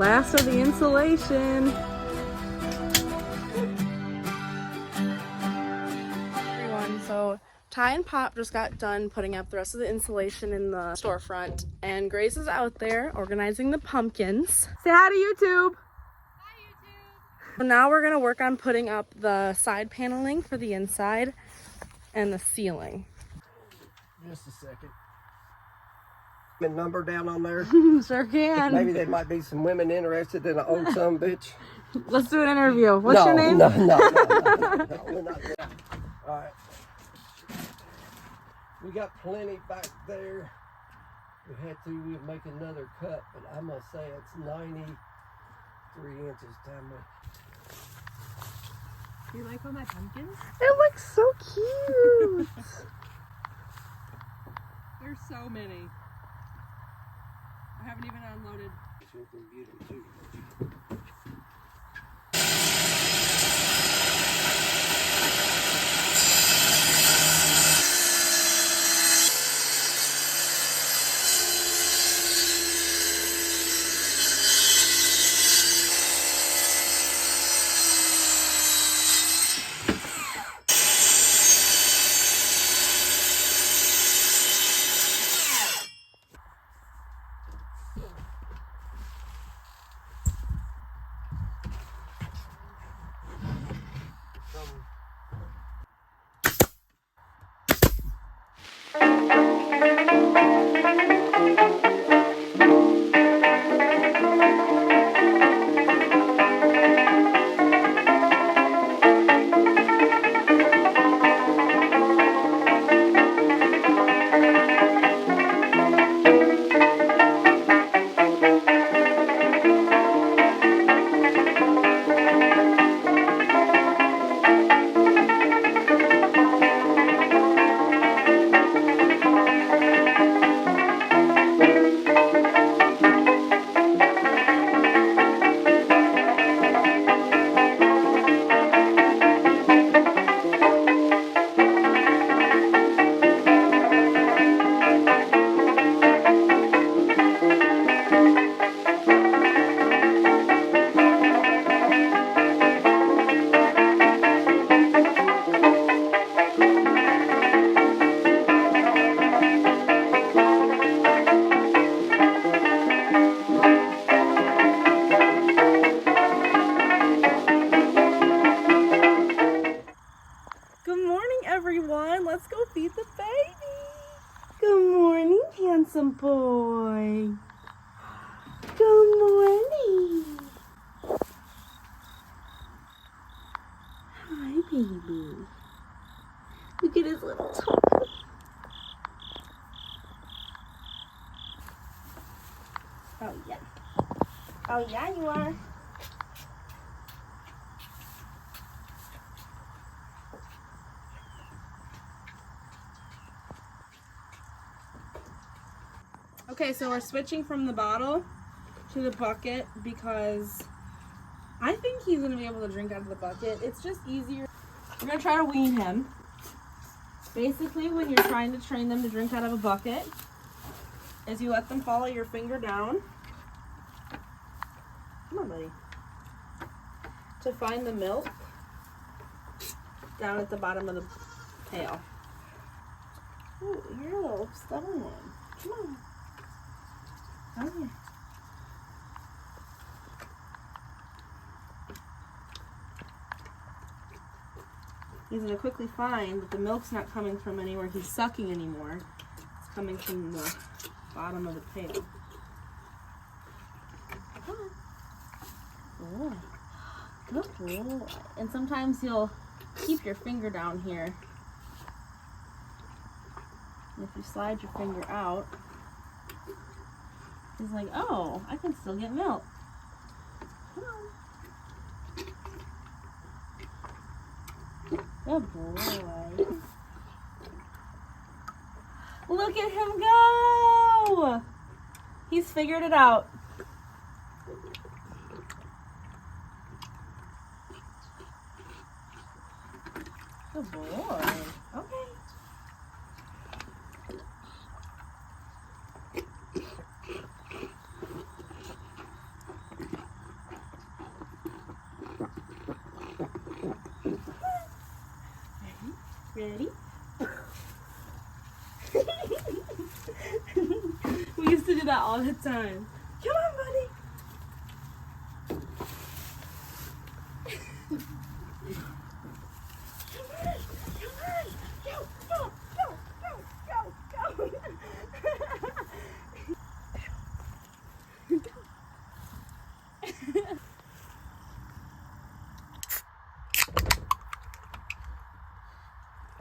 Last of the insulation. Everyone, so Ty and Pop just got done putting up the rest of the insulation in the storefront, and Grace is out there organizing the pumpkins. Say hi to YouTube. Hi, YouTube. So now we're gonna work on putting up the side paneling for the inside and the ceiling. Just a second. Number down on there. Sure can. Maybe there might be some women interested in an old son bitch. Let's do an interview. What's your name? No, we're not doing that. All right. We got plenty back there. We'd make another cut, but I'm gonna say it's 93 inches down there. Do you like all my pumpkins? It looks so cute. There's so many. I haven't even unloaded. Let's go feed the baby. Good morning, handsome boy. Good morning. Hi, baby. Look at his little toe. Oh, yeah. Oh, yeah, you are. Okay, so we're switching from the bottle to the bucket because I think he's going to be able to drink out of the bucket. It's just easier. We're going to try to wean him. Basically, when you're trying to train them to drink out of a bucket, is you let them follow your finger down. Come on, buddy. To find the milk down at the bottom of the pail. Ooh, you're a little stubborn one. Come on. Come here. He's going to quickly find that the milk's not coming from anywhere he's sucking anymore. It's coming from the bottom of the pail. Come on. Good boy. And sometimes you'll keep your finger down here. And if you slide your finger out, he's like, oh, I can still get milk. Come on. Good boy. Look at him go! He's figured it out. Good boy. Okay. Ready? We used to do that all the time. Come on, buddy. Come on, come on. Go, go, go, go, go, go.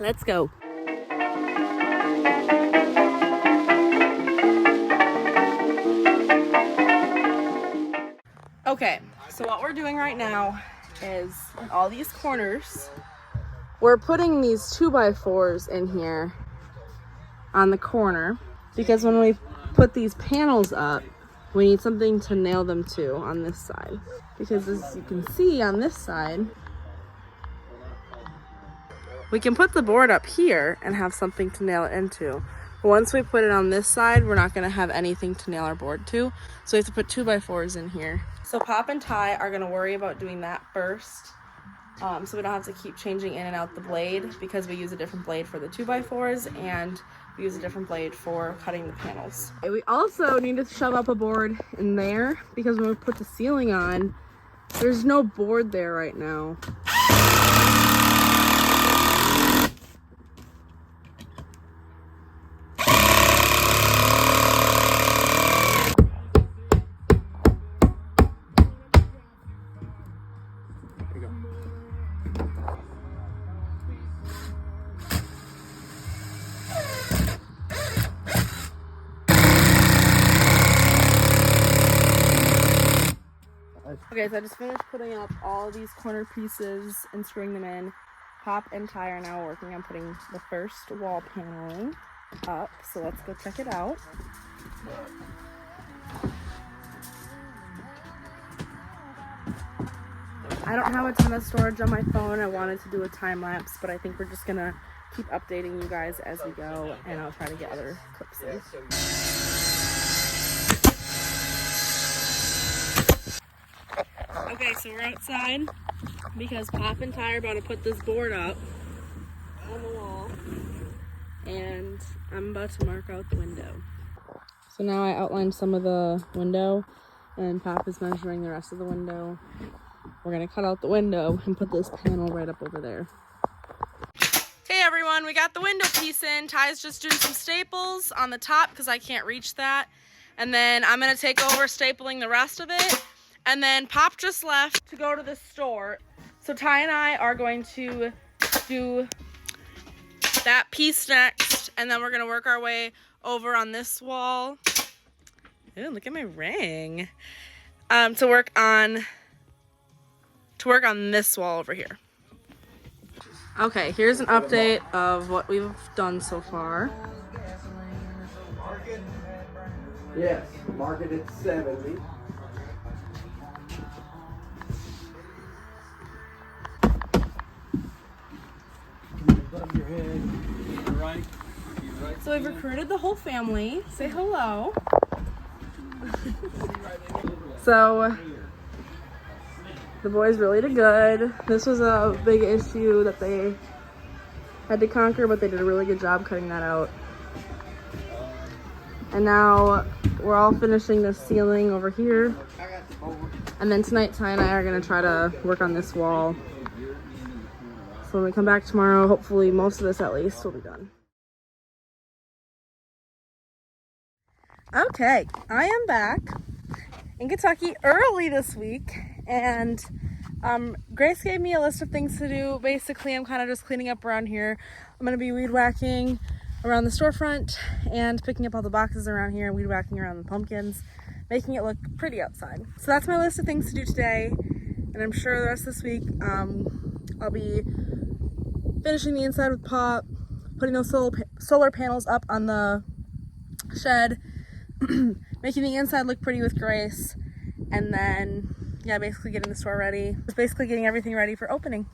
Let's go. Okay, so what we're doing right now is in all these corners, we're putting these 2x4s in here on the corner because when we put these panels up, we need something to nail them to on this side. Because as you can see on this side, we can put the board up here and have something to nail it into. But once we put it on this side, we're not gonna have anything to nail our board to. So we have to put 2x4s in here. So Pop and Ty are gonna worry about doing that first. So we don't have to keep changing in and out the blade because we use a different blade for the 2x4s and we use a different blade for cutting the panels. We also need to shove up a board in there because when we put the ceiling on, there's no board there right now. Okay, so I just finished putting up all these corner pieces and screwing them in. Pop and Ty are now working on putting the first wall paneling up, so let's go check it out. I don't have a ton of storage on my phone. I wanted to do a time lapse, but I think we're just gonna keep updating you guys as we go, and I'll try to get other clips in. Okay, so we're outside because Pop and Ty are about to put this board up on the wall, and I'm about to mark out the window. So now I outlined some of the window, and Pop is measuring the rest of the window. We're gonna cut out the window and put this panel right up over there. Hey everyone, we got the window piece in. Ty's just doing some staples on the top because I can't reach that. And then I'm gonna take over stapling the rest of it. And then Pop just left to go to the store. So Ty and I are going to do that piece next, and then we're gonna work our way over on this wall. Ooh, look at my ring. To work on this wall over here. Okay, here's an update of what we've done so far. Yes, market at 70. Above your head. Right. So we've recruited the whole family. Say hello. So the boys really did good. This was a big issue that they had to conquer, but they did a really good job cutting that out. And now we're all finishing the ceiling over here. And then tonight, Ty and I are gonna try to work on this wall. So when we come back tomorrow, hopefully most of this at least will be done. Okay, I am back in Kentucky early this week, and Grace gave me a list of things to do. Basically, I'm kind of just cleaning up around here. I'm gonna be weed whacking around the storefront and picking up all the boxes around here and weed whacking around the pumpkins, making it look pretty outside. So that's my list of things to do today, and I'm sure the rest of this week I'll be finishing the inside with Pop, putting those solar panels up on the shed, making the inside look pretty with Grace, and then yeah, basically getting the store ready. Just basically getting everything ready for opening.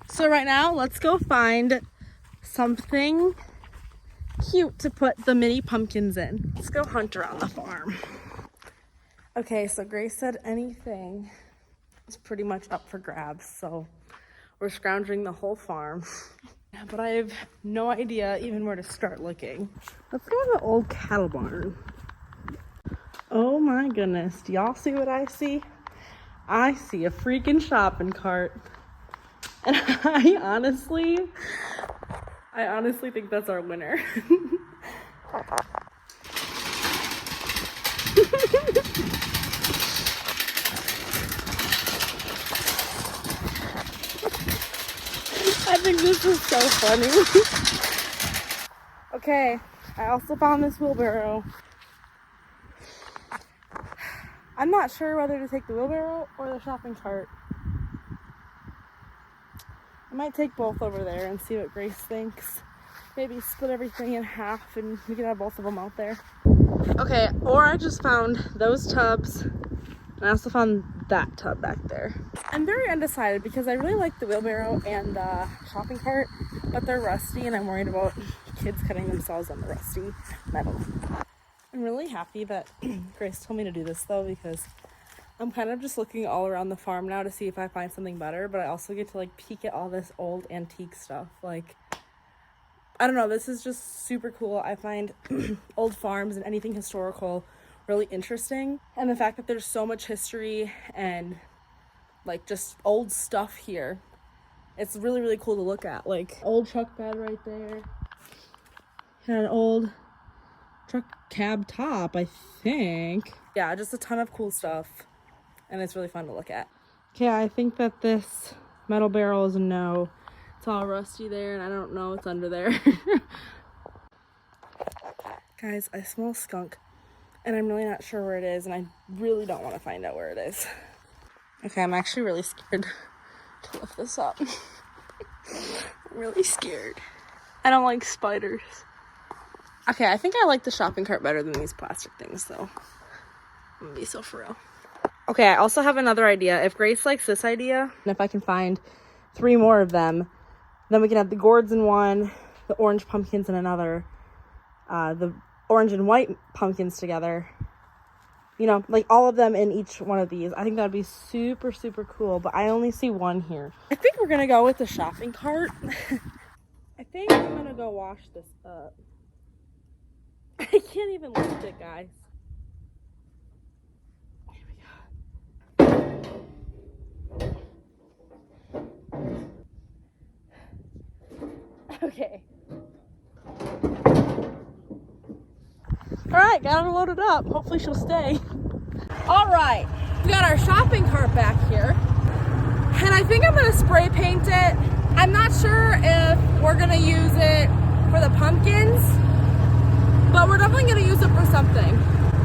So right now, let's go find something cute to put the mini pumpkins in. Let's go hunt around the farm. Okay, so Grace said anything is pretty much up for grabs, so we're scrounging the whole farm. but I have no idea even where to start looking. Let's go to the old cattle barn. Oh my goodness, do y'all see what I see? I see a freaking shopping cart. And I honestly think that's our winner. I think this is so funny. Okay, I also found this wheelbarrow. I'm not sure whether to take the wheelbarrow or the shopping cart. I might take both over there and see what Grace thinks. Maybe split everything in half and we can have both of them out there. Okay, or I just found those tubs and I also found that tub back there. I'm very undecided because I really like the wheelbarrow and the shopping cart, but they're rusty and I'm worried about kids cutting themselves on the rusty metal. I'm really happy that Grace told me to do this though, because I'm kind of just looking all around the farm now to see if I find something better, but I also get to like peek at all this old antique stuff. Like, I don't know, this is just super cool. I find old farms and anything historical really interesting. And the fact that there's so much history and like just old stuff here, it's really, really cool to look at. Like, old truck bed right there. And an old truck cab top, I think. Yeah, just a ton of cool stuff. And it's really fun to look at. Okay, I think that this metal barrel is a no. It's all rusty there and I don't know what's under there. Guys, I smell skunk and I'm really not sure where it is and I really don't want to find out where it is. Okay, I'm actually really scared to lift this up. I'm really scared. I don't like spiders. Okay, I think I like the shopping cart better than these plastic things though. I'm gonna be so for real. Okay, I also have another idea. If Grace likes this idea, and if I can find 3 more of them, then we can have the gourds in one, the orange pumpkins in another, the orange and white pumpkins together. You know, like all of them in each one of these. I think that'd be super, super cool, but I only see one here. I think we're gonna go with the shopping cart. I think I'm gonna go wash this up. I can't even lift it, guys. Okay. Alright, got her loaded up. Hopefully she'll stay. Alright, we got our shopping cart back here. And I think I'm going to spray paint it. I'm not sure if we're going to use it for the pumpkins, but we're definitely going to use it for something.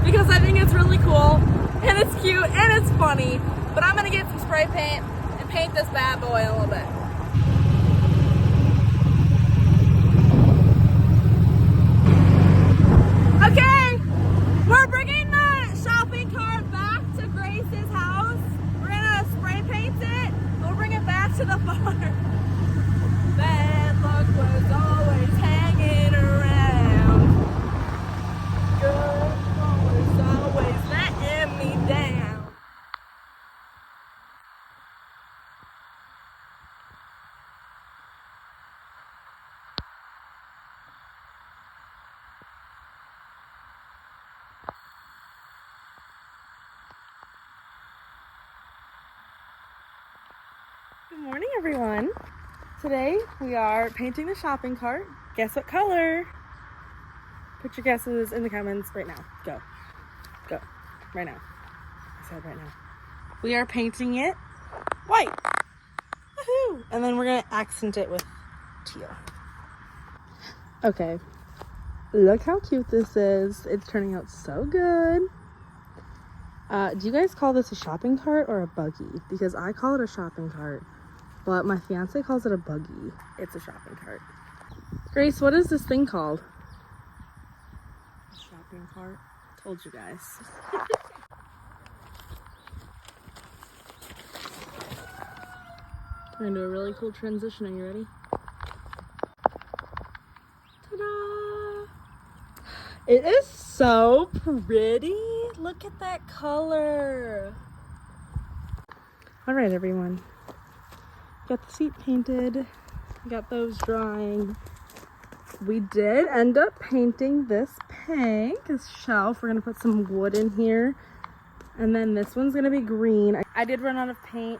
Because I think it's really cool, and it's cute, and it's funny. But I'm going to get some spray paint and paint this bad boy a little bit. Okay, we're bringing the shopping cart back to Grace's house. We're gonna spray paint it. We'll bring it back to the farm. Bad luck was always hanging around. Good was always letting me down. Good morning, everyone. Today we are painting the shopping cart. Guess what color? Put your guesses in the comments right now. Go. Go. Right now. I said right now. We are painting it white. Woohoo! And then we're going to accent it with teal. Okay. Look how cute this is. It's turning out so good. Do you guys call this a shopping cart or a buggy? Because I call it a shopping cart, but my fiance calls it a buggy. It's a shopping cart. Grace, what is this thing called? A shopping cart. Told you guys. We're gonna do a really cool transition. Are you ready? Ta-da! It is so pretty. Look at that color. All right, everyone. Got the seat painted. We got those drying. We did end up painting this pink, this shelf. We're gonna put some wood in here. And then this one's gonna be green. I did run out of paint.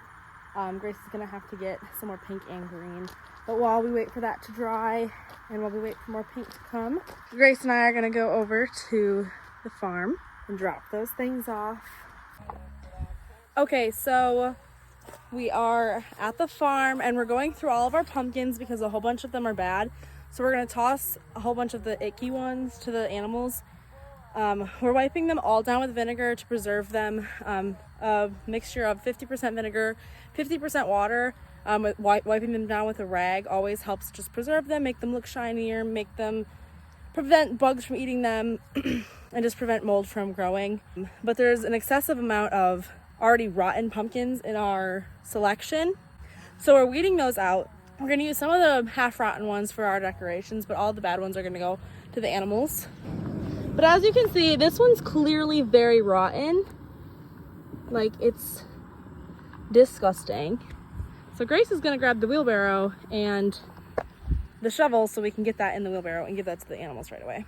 Grace is gonna have to get some more pink and green. But while we wait for that to dry and while we wait for more paint to come, Grace and I are gonna go over to the farm and drop those things off. Okay, so we are at the farm and we're going through all of our pumpkins because a whole bunch of them are bad. So we're gonna toss a whole bunch of the icky ones to the animals. We're wiping them all down with vinegar to preserve them. A mixture of 50% vinegar, 50% water. Wiping them down with a rag always helps just preserve them, make them look shinier, make them prevent bugs from eating them, and just prevent mold from growing. But there's an excessive amount of already rotten pumpkins in our selection. So we're weeding those out. We're gonna use some of the half-rotten ones for our decorations, but all the bad ones are gonna go to the animals. But as you can see, this one's clearly very rotten. Like, it's disgusting. So Grace is gonna grab the wheelbarrow and the shovel so we can get that in the wheelbarrow and give that to the animals right away.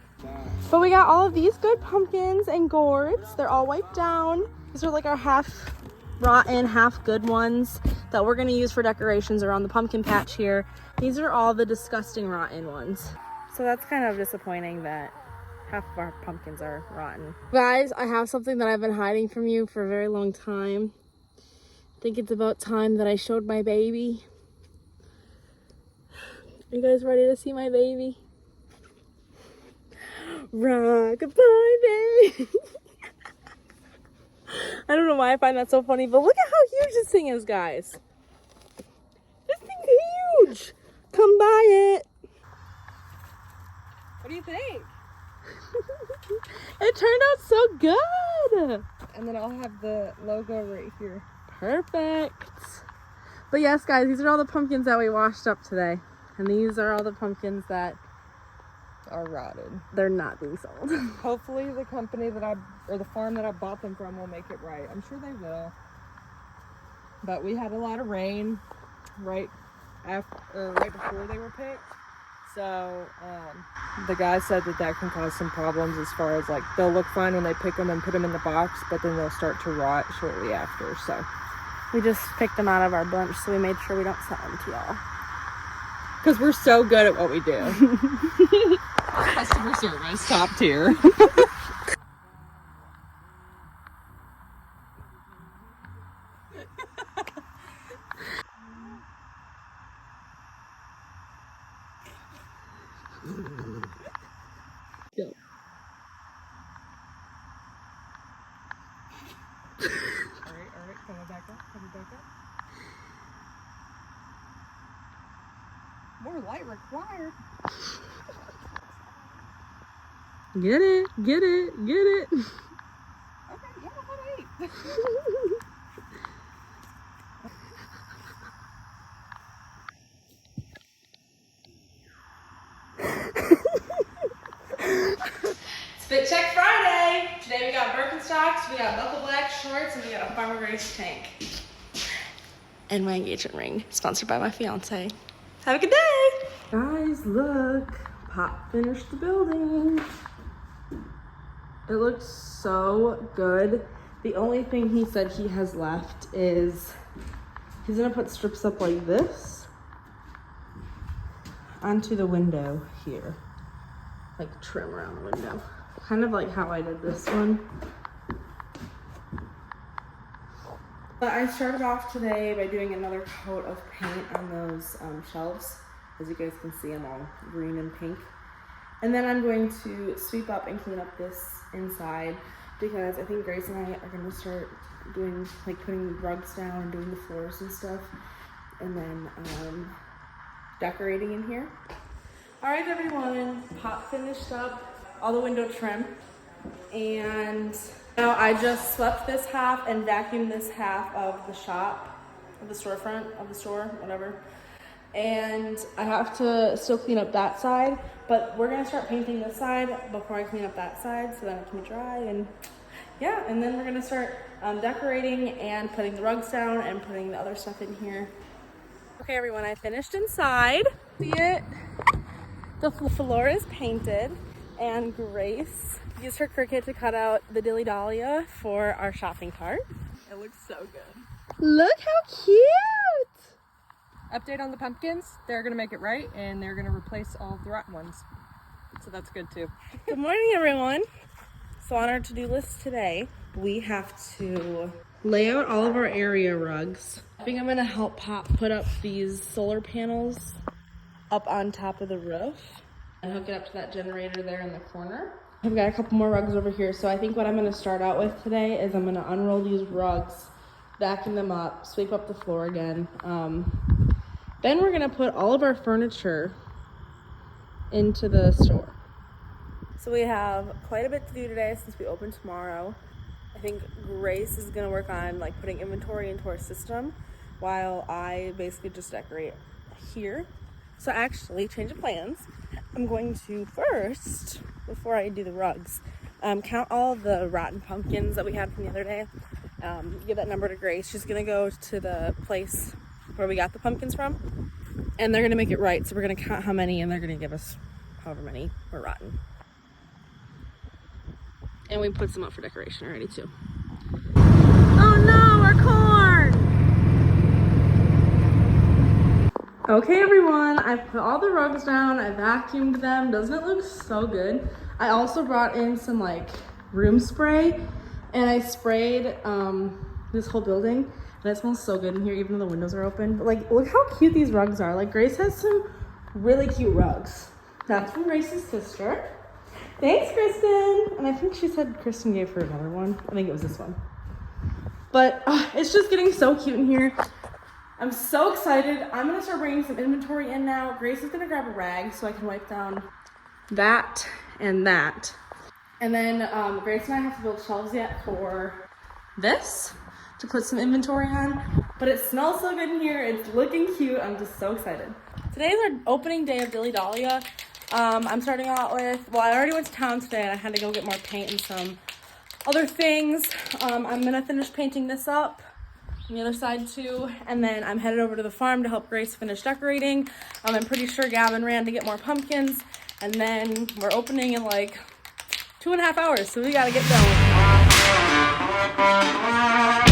But we got all of these good pumpkins and gourds. They're all wiped down. These are like our half rotten, half good ones that we're gonna use for decorations around the pumpkin patch here. These are all the disgusting rotten ones. So that's kind of disappointing that half of our pumpkins are rotten. Guys, I have something that I've been hiding from you for a very long time. I think it's about time that I showed my baby. Are you guys ready to see my baby? Rock-a-bye, baby. I don't know why I find that so funny, but look at how huge this thing is, guys. This thing's huge. Come buy it. What do you think? It turned out so good. And then I'll have the logo right here. Perfect. But yes, guys, these are all the pumpkins that we washed up today. And these are all the pumpkins that Are rotted. they're not being sold. Hopefully the company that or the farm that I bought them from will make it right. I'm sure they will. But we had a lot of rain right before they were picked. So the guy said that can cause some problems as far as like they'll look fine when they pick them and put them in the box, but then they'll start to rot shortly after. So We just picked them out of our bunch, so we made sure we don't sell them to y'all. because we're so good at what we do. Customer service, top tier. Go. Alright, coming back up. More light required. Get it. Okay, yeah, what 8? Spit check Friday. Today we got Birkenstocks, we got buckle black shorts, and we got a Farmer Grayce tank. And my engagement ring, sponsored by my fiance. Have a good day. Guys, look. Pop finished the building. It looks so good. The only thing he said he has left is he's gonna put strips up like this onto the window here. Like trim around the window. Kind of like how I did this one. But I started off today by doing another coat of paint on those shelves. As you guys can see, I'm all green and pink. And then I'm going to sweep up and clean up this inside because I think Grace and I are going to start doing, like putting rugs down and doing the floors and stuff. And then decorating in here. All right, everyone, Pop finished up all the window trim. And now I just swept this half and vacuumed this half of the shop, of the storefront, of the store, whatever. And I have to still clean up that side, but we're gonna start painting this side before I clean up that side so that it can be dry. And yeah, and then we're gonna start decorating and putting the rugs down and putting the other stuff in here. Okay everyone, I finished inside. See it? The floor is painted and Grace used her Cricut to cut out the dilly dahlia for our shopping cart. It looks so good. Look how cute! Update on the pumpkins. They're gonna make it right and they're gonna replace all of the rotten ones. So that's good too. Good morning everyone. So on our to-do list today, we have to lay out all of our area rugs. I think I'm gonna help Pop put up these solar panels up on top of the roof and hook it up to that generator there in the corner. I've got a couple more rugs over here, so I think what I'm gonna start out with today is I'm gonna unroll these rugs, vacuum them up, sweep up the floor again. Then we're gonna put all of our furniture into the store. So we have quite a bit to do today since we open tomorrow. I think Grace is gonna work on like putting inventory into our system while I basically just decorate here. So actually, change of plans. I'm going to first, before I do the rugs, count all the rotten pumpkins that we had from the other day. Give that number to Grace. She's gonna go to the place where we got the pumpkins from, and they're gonna make it right. So we're gonna count how many, and they're gonna give us however many were rotten. And we put some up for decoration already too. Oh no, our corn! Okay everyone, I put all the rugs down, I vacuumed them. Doesn't it look so good? I also brought in some like room spray and I sprayed this whole building and it smells so good in here even though the windows are open. But like, look how cute these rugs are. Like Grace has some really cute rugs. That's from Grace's sister. Thanks, Kristen. And I think she said Kristen gave her another one. I think it was this one. But it's just getting so cute in here. I'm so excited. I'm gonna start bringing some inventory in now. Grace is gonna grab a rag so I can wipe down that and that. And then Grace and I have to build shelves yet for this to put some inventory on. But it smells so good in here. It's looking cute. I'm just so excited. Today's our opening day of Dilly Dahlia. I'm starting out with, well, I already went to town today and I had to go get more paint and some other things. I'm gonna finish painting this up on the other side too, and then I'm headed over to the farm to help Grace finish decorating. I'm pretty sure Gavin ran to get more pumpkins, and then we're opening in like 2.5 hours, so we gotta get going.